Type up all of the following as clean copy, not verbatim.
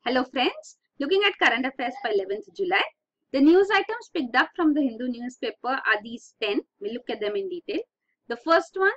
Hello friends, looking at current affairs for 11th July. The news items picked up from the Hindu newspaper are these 10. We'll look at them in detail. The first one,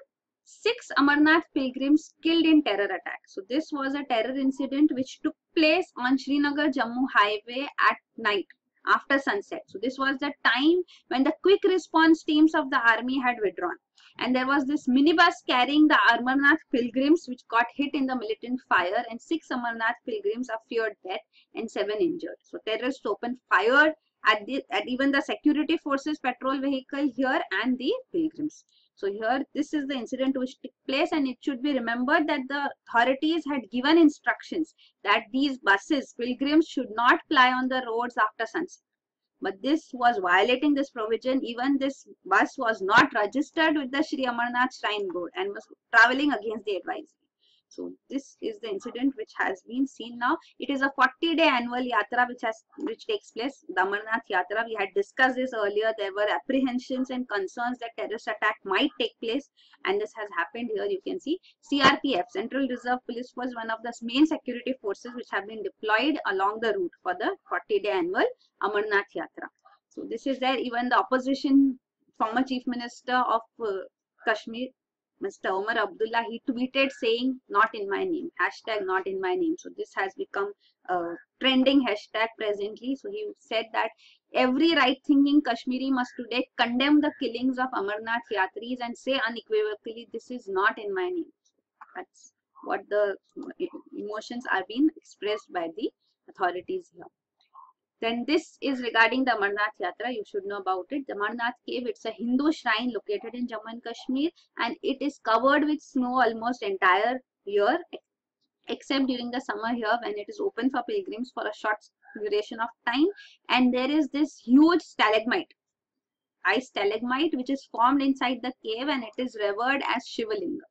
6 Amarnath pilgrims killed in terror attack. So this was a terror incident which took place on Srinagar Jammu highway at night after sunset. So this was the time when the quick response teams of the army had withdrawn. And there was this minibus carrying the Amarnath pilgrims which got hit in the militant fire, and 6 Amarnath pilgrims are feared dead and 7 injured. So terrorists opened fire at even the security forces patrol vehicle here and the pilgrims. So here this is the incident which took place, and it should be remembered that the authorities had given instructions that these buses, pilgrims, should not ply on the roads after sunset. But this was violating this provision. Even this bus was not registered with the Sri Amarnath Shrine Board and was traveling against the advisory. So this is the incident which has been seen now. It is a 40-day annual yatra which takes place, the Amarnath Yatra. We had discussed this earlier. There were apprehensions and concerns that terrorist attack might take place, and this has happened here. You can see CRPF, Central Reserve Police, was one of the main security forces which have been deployed along the route for the 40-day annual Amarnath Yatra. So this is there. Even the opposition former Chief Minister of Kashmir, Mr. Omar Abdullah, he tweeted saying, "Not in my name," hashtag not in my name. So this has become a trending hashtag presently. So he said that every right-thinking Kashmiri must today condemn the killings of Amarnath Yatris and say unequivocally, "This is not in my name." That's what the emotions are being expressed by the authorities here. Then this is regarding the Amarnath Yatra. You should know about it. The Amarnath cave, it's a Hindu shrine located in Jammu and Kashmir, and it is covered with snow almost entire year, except during the summer here when it is open for pilgrims for a short duration of time. And there is this huge stalagmite, ice stalagmite, which is formed inside the cave, and it is revered as Shiva Linga.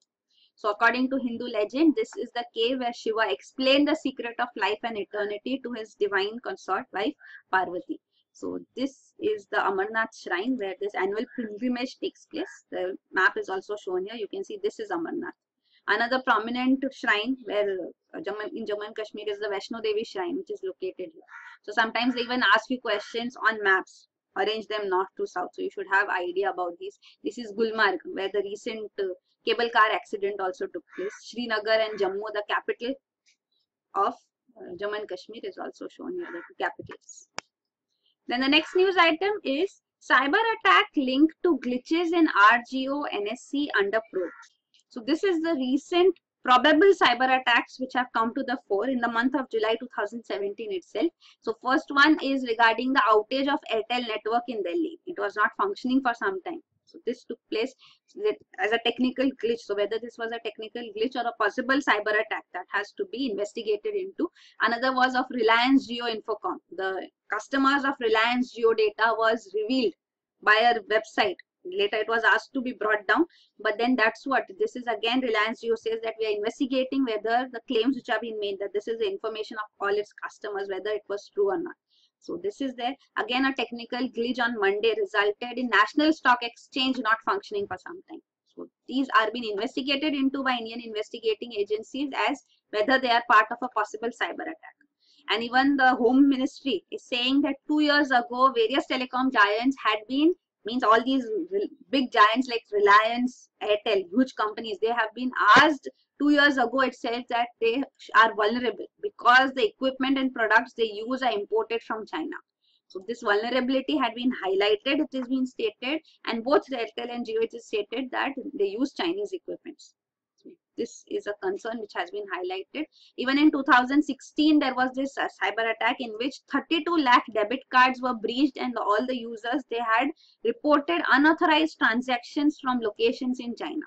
So according to Hindu legend, this is the cave where Shiva explained the secret of life and eternity to his divine consort wife Parvati. So this is the Amarnath shrine where this annual pilgrimage takes place. The map is also shown here. You can see this is Amarnath. Another prominent shrine where in Jammu and Kashmir is the Vaishno Devi shrine, which is located here. So sometimes they even ask you questions on maps. Arrange them north to south. So you should have idea about these. This is Gulmarg, where the recent cable car accident also took place. Srinagar and Jammu, the capital of Jammu and Kashmir, is also shown here, the two capitals. Then the next news item is cyber attack linked to glitches in RGO NSC under probe. So this is the recent probable cyber attacks which have come to the fore in the month of July 2017 itself. So first one is regarding the outage of Airtel network in Delhi. It was not functioning for some time. So this took place as a technical glitch. So whether this was a technical glitch or a possible cyber attack, that has to be investigated into. Another was of Reliance Jio Infocom. The customers of Reliance Jio data was revealed by a website. Later it was asked to be brought down, but then that's what this is. Again, Reliance Jio says that we are investigating whether the claims which have been made, that this is the information of all its customers, whether it was true or not. So this is there. Again, a technical glitch on Monday resulted in National Stock Exchange not functioning for some time. So these are being investigated into by Indian investigating agencies as whether they are part of a possible cyber attack. And even the Home Ministry is saying that 2 years ago, various telecom giants had been, means all these big giants like Reliance, Airtel, huge companies, they have been asked 2 years ago itself that they are vulnerable because the equipment and products they use are imported from China. So this vulnerability had been highlighted, it has been stated, and both Airtel and Jio, it is stated that they use Chinese equipment. So this is a concern which has been highlighted. Even in 2016, there was this cyber attack in which 32 lakh debit cards were breached, and all the users, they had reported unauthorized transactions from locations in China.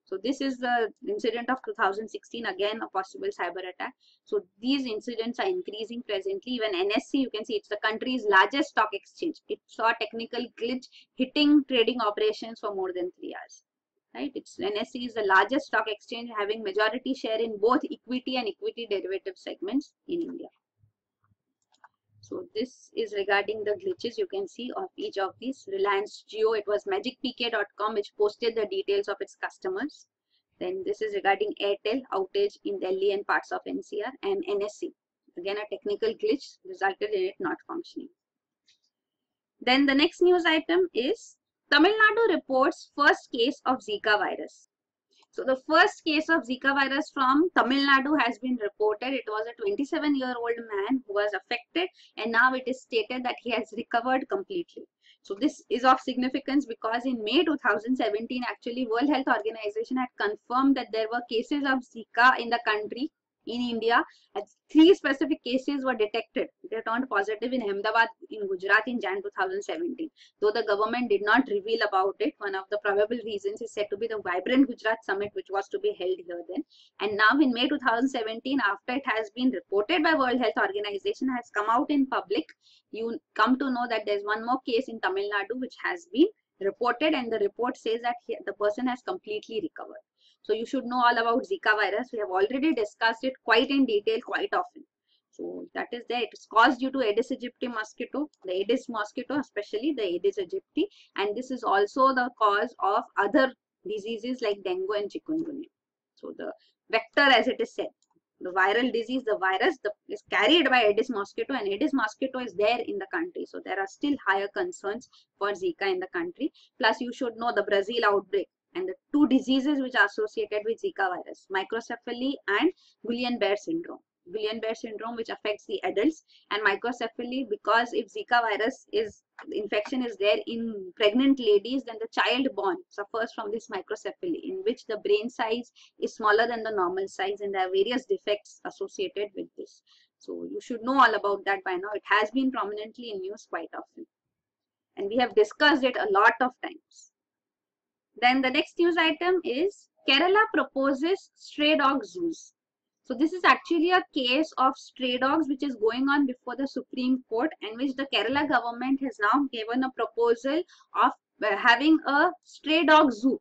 So this is the incident of 2016, again a possible cyber attack. So these incidents are increasing presently. Even NSC, you can see it's the country's largest stock exchange. It saw a technical glitch hitting trading operations for more than 3 hours. Right? NSC is the largest stock exchange having majority share in both equity and equity derivative segments in India. So this is regarding the glitches. You can see of each of these. Reliance Jio, it was magicpk.com which posted the details of its customers. Then this is regarding Airtel outage in Delhi and parts of NCR, and NSC. Again, a technical glitch resulted in it not functioning. Then the next news item is Tamil Nadu reports first case of Zika virus. So the first case of Zika virus from Tamil Nadu has been reported. It was a 27-year-old man who was affected, and now it is stated that he has recovered completely. So this is of significance because in May 2017, actually World Health Organization had confirmed that there were cases of Zika in the country, in India. 3 specific cases were detected. They turned positive in Ahmedabad, in Gujarat in Jan 2017. Though the government did not reveal about it, one of the probable reasons is said to be the Vibrant Gujarat Summit, which was to be held here then. And now in May 2017, after it has been reported by World Health Organization, has come out in public, you come to know that there's one more case in Tamil Nadu which has been reported, and the report says that the person has completely recovered. So you should know all about Zika virus. We have already discussed it quite in detail, quite often. So that is there. It is caused due to Aedes aegypti mosquito, the Aedes mosquito, especially the Aedes aegypti, and this is also the cause of other diseases like dengue and chikungunya. So the vector, as it is said, the viral disease, the virus is carried by Aedes mosquito, and Aedes mosquito is there in the country. So there are still higher concerns for Zika in the country. Plus, you should know the Brazil outbreak and the 2 diseases which are associated with Zika virus, microcephaly and Guillain-Barré syndrome. Guillain-Barré syndrome, which affects the adults, and microcephaly, because if Zika virus infection is there in pregnant ladies, then the child born suffers from this microcephaly, in which the brain size is smaller than the normal size, and there are various defects associated with this. So you should know all about that by now. It has been prominently in news quite often, and we have discussed it a lot of times. Then the next news item is Kerala proposes stray dog zoos. So this is actually a case of stray dogs which is going on before the Supreme Court, and which the Kerala government has now given a proposal of having a stray dog zoo.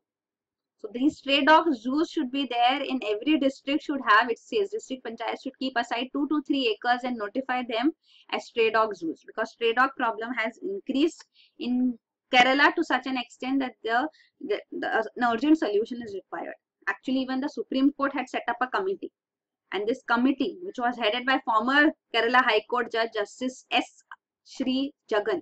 So these stray dog zoos should be there in every district, should have, it says district panchayat should keep aside 2 to 3 acres and notify them as stray dog zoos, because stray dog problem has increased in Kerala to such an extent that an urgent solution is required. Actually, even the Supreme Court had set up a committee, and this committee, which was headed by former Kerala High Court Judge Justice S. Sri Jagan,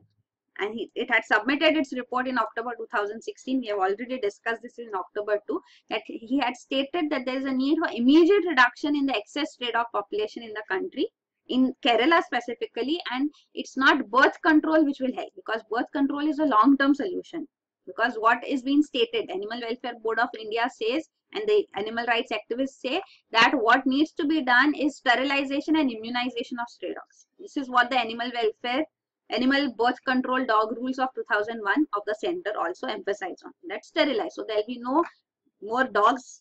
and it had submitted its report in October 2016. We have already discussed this in October too, that he had stated that there is a need for immediate reduction in the excess stray dog population in the country, in Kerala specifically, and it's not birth control which will help, because birth control is a long-term solution. Because what is being stated, Animal Welfare Board of India says, and the animal rights activists say, that what needs to be done is sterilization and immunization of stray dogs. This is what the Animal Birth Control Dog Rules of 2001 of the center also emphasize on. That's sterilized. So there will be no more dogs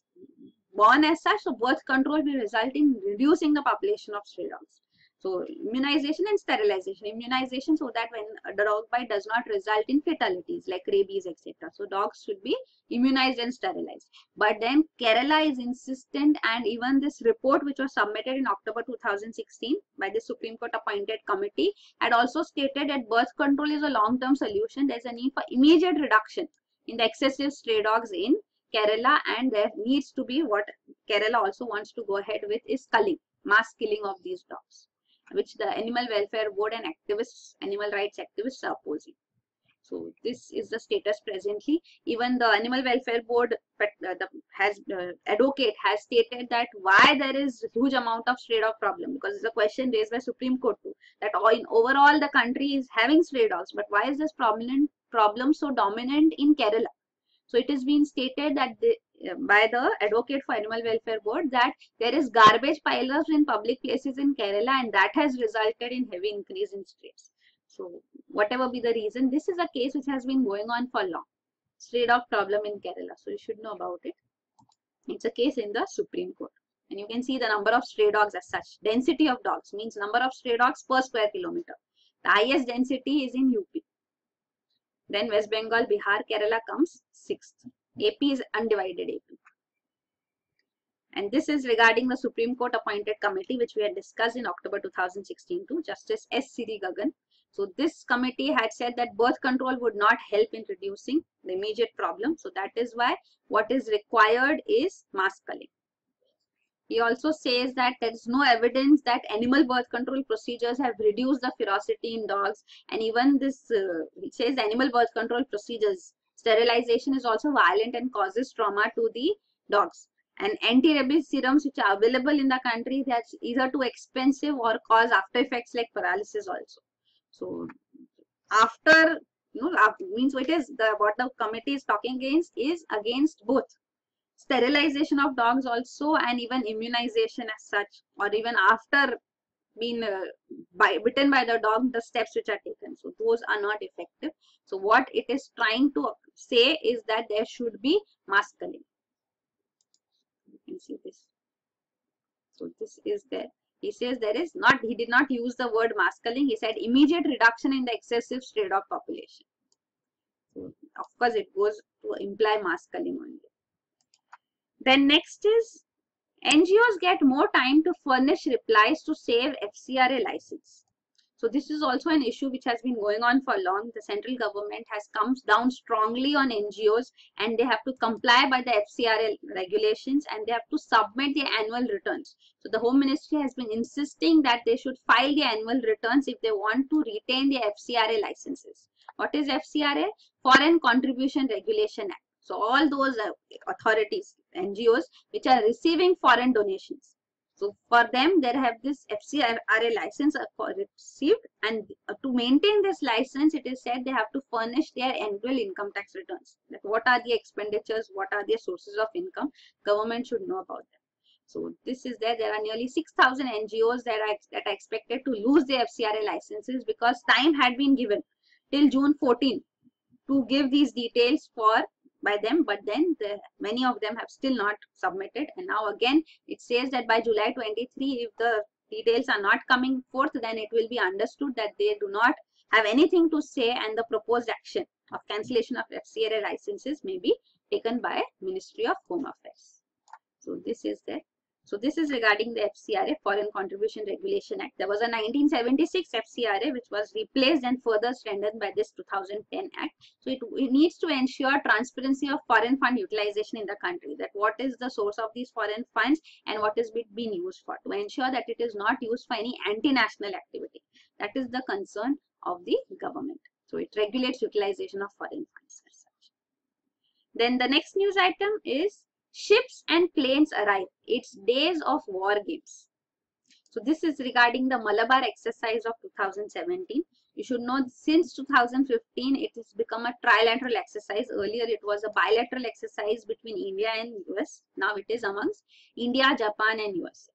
born as such. So birth control will result in reducing the population of stray dogs. So immunization and sterilization. Immunization so that when a dog bite does not result in fatalities like rabies, etc. So dogs should be immunized and sterilized. But then Kerala is insistent, and even this report which was submitted in October 2016 by the Supreme Court appointed committee had also stated that birth control is a long-term solution. There is a need for immediate reduction in the excessive stray dogs in Kerala, and there needs to be, what Kerala also wants to go ahead with, is culling, mass killing of these dogs, which the Animal Welfare Board and activists, animal rights activists are opposing. So this is the status presently. Even the Animal Welfare Board advocate has stated that why there is huge amount of stray dog problem, because it's a question raised by Supreme Court too, that overall the country is having stray dogs, but why is this problem so dominant in Kerala? So it is being stated that by the advocate for Animal Welfare Board that there is garbage pilers in public places in Kerala, and that has resulted in heavy increase in strays. So whatever be the reason, this is a case which has been going on for long. Stray dog problem in Kerala. So you should know about it. It's a case in the Supreme Court. And you can see the number of stray dogs as such. Density of dogs means number of stray dogs per square kilometer. The highest density is in UP. Then West Bengal, Bihar, Kerala comes 6th. AP is undivided AP. And this is regarding the Supreme Court appointed committee, which we had discussed in October 2016 to Justice S. Sri Gagan. So this committee had said that birth control would not help in reducing the immediate problem. So that is why what is required is mass culling. He also says that there is no evidence that animal birth control procedures have reduced the ferocity in dogs, and even this, he says animal birth control procedures, sterilization is also violent and causes trauma to the dogs. And anti-rabies serums which are available in the country, that's either too expensive or cause after effects like paralysis also. So after, means it is what the committee is talking against is against both sterilization of dogs also, and even immunization as such, or even after being bitten by the dog, the steps which are taken. So those are not effective. So what it is trying to say is that there should be mass culling. You can see this. So this is there. He says there is not, he did not use the word mass culling. He said immediate reduction in the excessive stray dog population. So of course it goes to imply mass culling only. Then next is NGOs get more time to furnish replies to save FCRA license. So this is also an issue which has been going on for long. The central government has come down strongly on NGOs, and they have to comply by the FCRA regulations, and they have to submit the annual returns. So the Home Ministry has been insisting that they should file the annual returns if they want to retain the FCRA licenses. What is FCRA? Foreign Contribution Regulation Act. So all those authorities, NGOs, which are receiving foreign donations. So for them, they have this FCRA license received, and to maintain this license, it is said they have to furnish their annual income tax returns. That what are the expenditures, what are their sources of income, government should know about them. So this is there. There are nearly 6,000 NGOs that are expected to lose their FCRA licenses because time had been given till June 14 to give these details by them, but then many of them have still not submitted, and now again it says that by July 23, if the details are not coming forth, then it will be understood that they do not have anything to say, and the proposed action of cancellation of FCRA licenses may be taken by Ministry of Home Affairs. So this is there. So this is regarding the FCRA, Foreign Contribution Regulation Act. There was a 1976 FCRA which was replaced and further strengthened by this 2010 Act. So it needs to ensure transparency of foreign fund utilization in the country, that what is the source of these foreign funds and what is being used for, to ensure that it is not used for any anti-national activity. That is the concern of the government. So it regulates utilization of foreign funds as such. Then the next news item is ships and planes arrive. It's days of war games. So this is regarding the Malabar exercise of 2017. You should know since 2015 it has become a trilateral exercise. Earlier it was a bilateral exercise between India and US. Now it is amongst India, Japan and USA.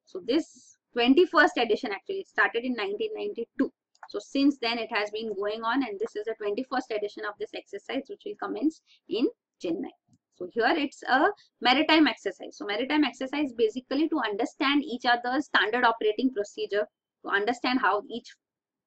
So this 21st edition actually, it started in 1992. So since then it has been going on, and this is the 21st edition of this exercise which will commence in Chennai. So here it's a maritime exercise. So maritime exercise basically to understand each other's standard operating procedure, to understand how each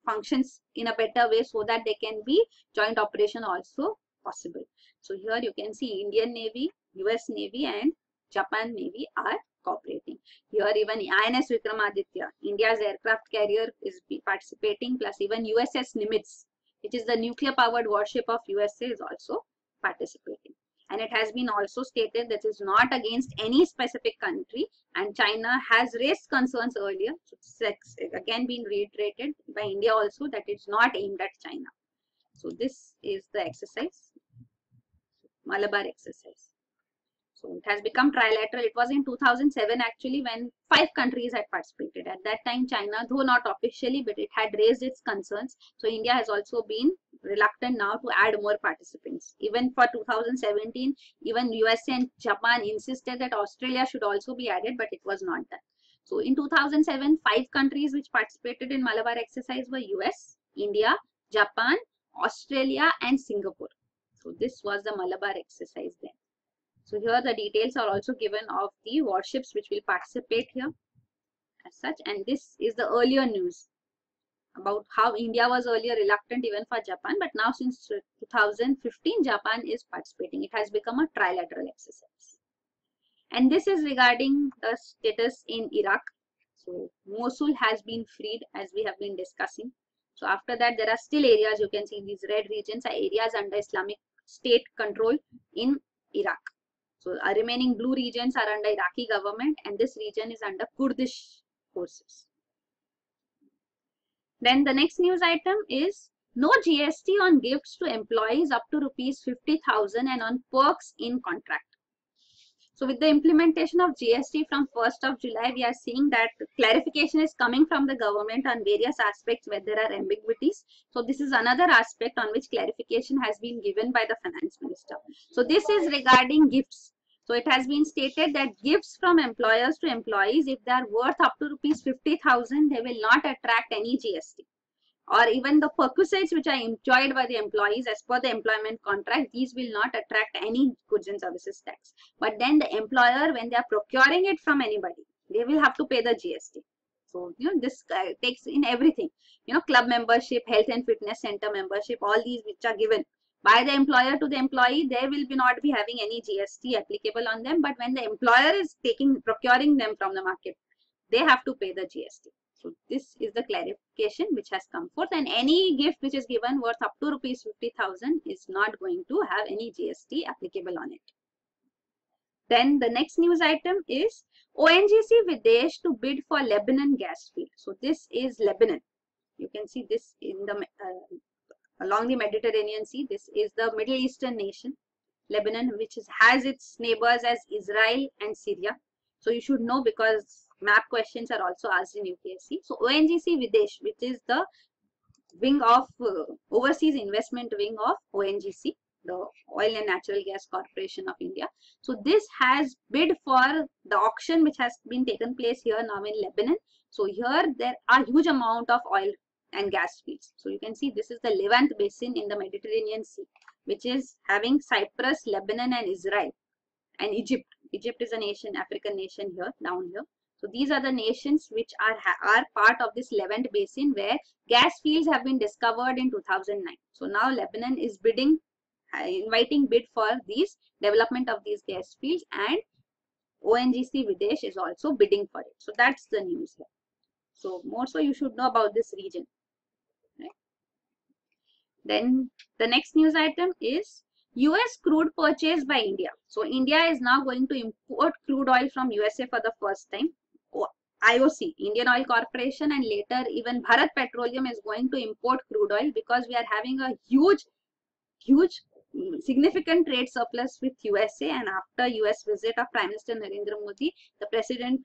functions in a better way so that they can be joint operation also possible. So here you can see Indian Navy, US Navy and Japan Navy are cooperating. Here even INS Vikramaditya, India's aircraft carrier, is participating, plus even USS Nimitz, which is the nuclear powered warship of USA, is also participating. And it has been also stated that it is not against any specific country, and China has raised concerns earlier. So it's again been reiterated by India also that it's not aimed at China. So this is the exercise, Malabar exercise. So it has become trilateral. It was in 2007 actually when 5 countries had participated. At that time China, though not officially, but it had raised its concerns. So India has also been reluctant now to add more participants. Even for 2017, even USA and Japan insisted that Australia should also be added, but it was not done. So in 2007, 5 countries which participated in Malabar exercise were US, India, Japan, Australia and Singapore. So this was the Malabar exercise then. So here the details are also given of the warships which will participate here as such, and this is the earlier news about how India was earlier reluctant even for Japan, but now since 2015 Japan is participating. It has become a trilateral exercise. And this is regarding the status in Iraq. So Mosul has been freed, as we have been discussing. So after that there are still areas, you can see these red regions are areas under Islamic State control in Iraq. So our remaining blue regions are under Iraqi government and this region is under Kurdish forces. Then the next news item is no GST on gifts to employees up to rupees 50,000 and on perks in contract. So with the implementation of GST from 1st of July, we are seeing that clarification is coming from the government on various aspects where there are ambiguities. So this is another aspect on which clarification has been given by the finance minister. So this is regarding gifts. So it has been stated that gifts from employers to employees, if they are worth up to rupees 50,000, they will not attract any GST. Or even the perquisites which are enjoyed by the employees as per the employment contract, these will not attract any goods and services tax. But then the employer, when they are procuring it from anybody, they will have to pay the GST. So, this takes in everything. Club membership, health and fitness center membership, all these which are given by the employer to the employee, they will not be having any GST applicable on them. But when the employer is procuring them from the market, they have to pay the GST. So this is the clarification which has come forth, and any gift which is given worth up to rupees 50,000 is not going to have any GST applicable on it. Then the next news item is ONGC Videsh to bid for Lebanon gas field. So this is Lebanon. You can see this in the along the Mediterranean Sea. This is the Middle Eastern nation, Lebanon, which has its neighbors as Israel and Syria. So you should know because map questions are also asked in UPSC. So ONGC Videsh, which is the wing of overseas investment wing of ONGC, the Oil and Natural Gas Corporation of India. So this has bid for the auction which has been taken place here now in Lebanon. So here there are huge amount of oil and gas fields. So you can see this is the Levant basin in the Mediterranean Sea, which is having Cyprus, Lebanon and Israel and Egypt. Egypt is a nation, African nation here, down here. So these are the nations which are part of this Levant basin where gas fields have been discovered in 2009. So now Lebanon is bidding, inviting bid for these development of these gas fields, and ONGC Videsh is also bidding for it. So that's the news here. So more so you should know about this region. Right? Then the next news item is US crude purchase by India. So India is now going to import crude oil from USA for the first time. IOC, Indian Oil Corporation, and later even Bharat Petroleum is going to import crude oil because we are having a huge significant trade surplus with USA, and after US visit of Prime Minister Narendra Modi, the President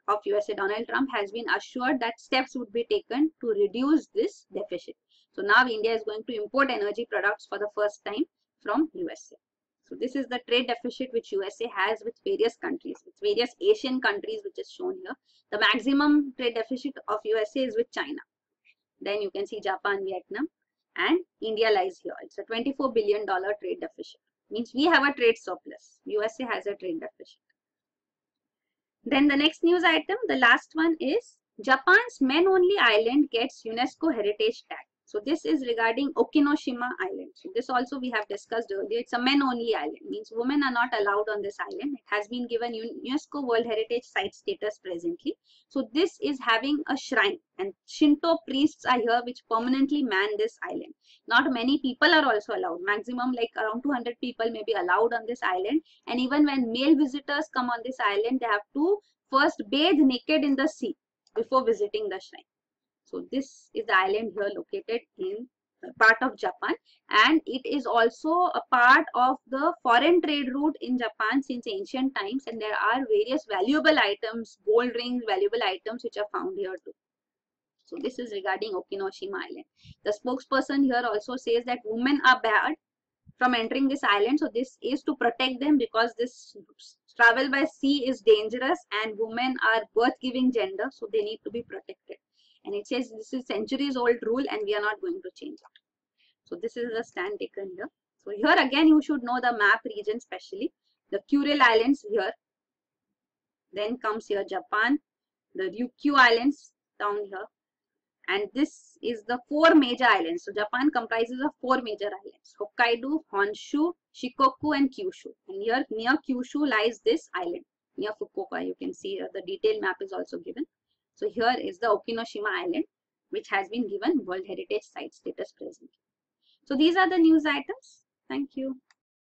of USA Donald Trump has been assured that steps would be taken to reduce this deficit. So now India is going to import energy products for the first time from USA. So this is the trade deficit which USA has with various countries, with various Asian countries, which is shown here. The maximum trade deficit of USA is with China. Then you can see Japan, Vietnam, and India lies here. It's a $24 billion trade deficit. Means we have a trade surplus. USA has a trade deficit. Then the next news item, the last one is Japan's men-only island gets UNESCO Heritage Tag. So this is regarding Okinoshima Island. So this also we have discussed earlier. It's a men-only island. Means women are not allowed on this island. It has been given UNESCO World Heritage Site status presently. So this is having a shrine, and Shinto priests are here which permanently man this island. Not many people are also allowed. Maximum like around 200 people may be allowed on this island. And even when male visitors come on this island, they have to first bathe naked in the sea before visiting the shrine. So this is the island here located in part of Japan, and it is also a part of the foreign trade route in Japan since ancient times, and there are various valuable items, gold rings, valuable items which are found here too. So this is regarding Okinoshima Island. The spokesperson here also says that women are barred from entering this island. So this is to protect them because this travel by sea is dangerous and women are birth-giving gender, so they need to be protected. And it says this is centuries old rule and we are not going to change it. So this is the stand taken here. So here again you should know the map region, especially the Kuril Islands here. Then comes here Japan, the Ryukyu Islands down here. And this is the 4 major islands. So Japan comprises of 4 major islands: Hokkaido, Honshu, Shikoku and Kyushu. And here near Kyushu lies this island. Near Fukuoka, you can see the detailed map is also given. So here is the Okinoshima Island, which has been given World Heritage Site status presently. So these are the news items. Thank you.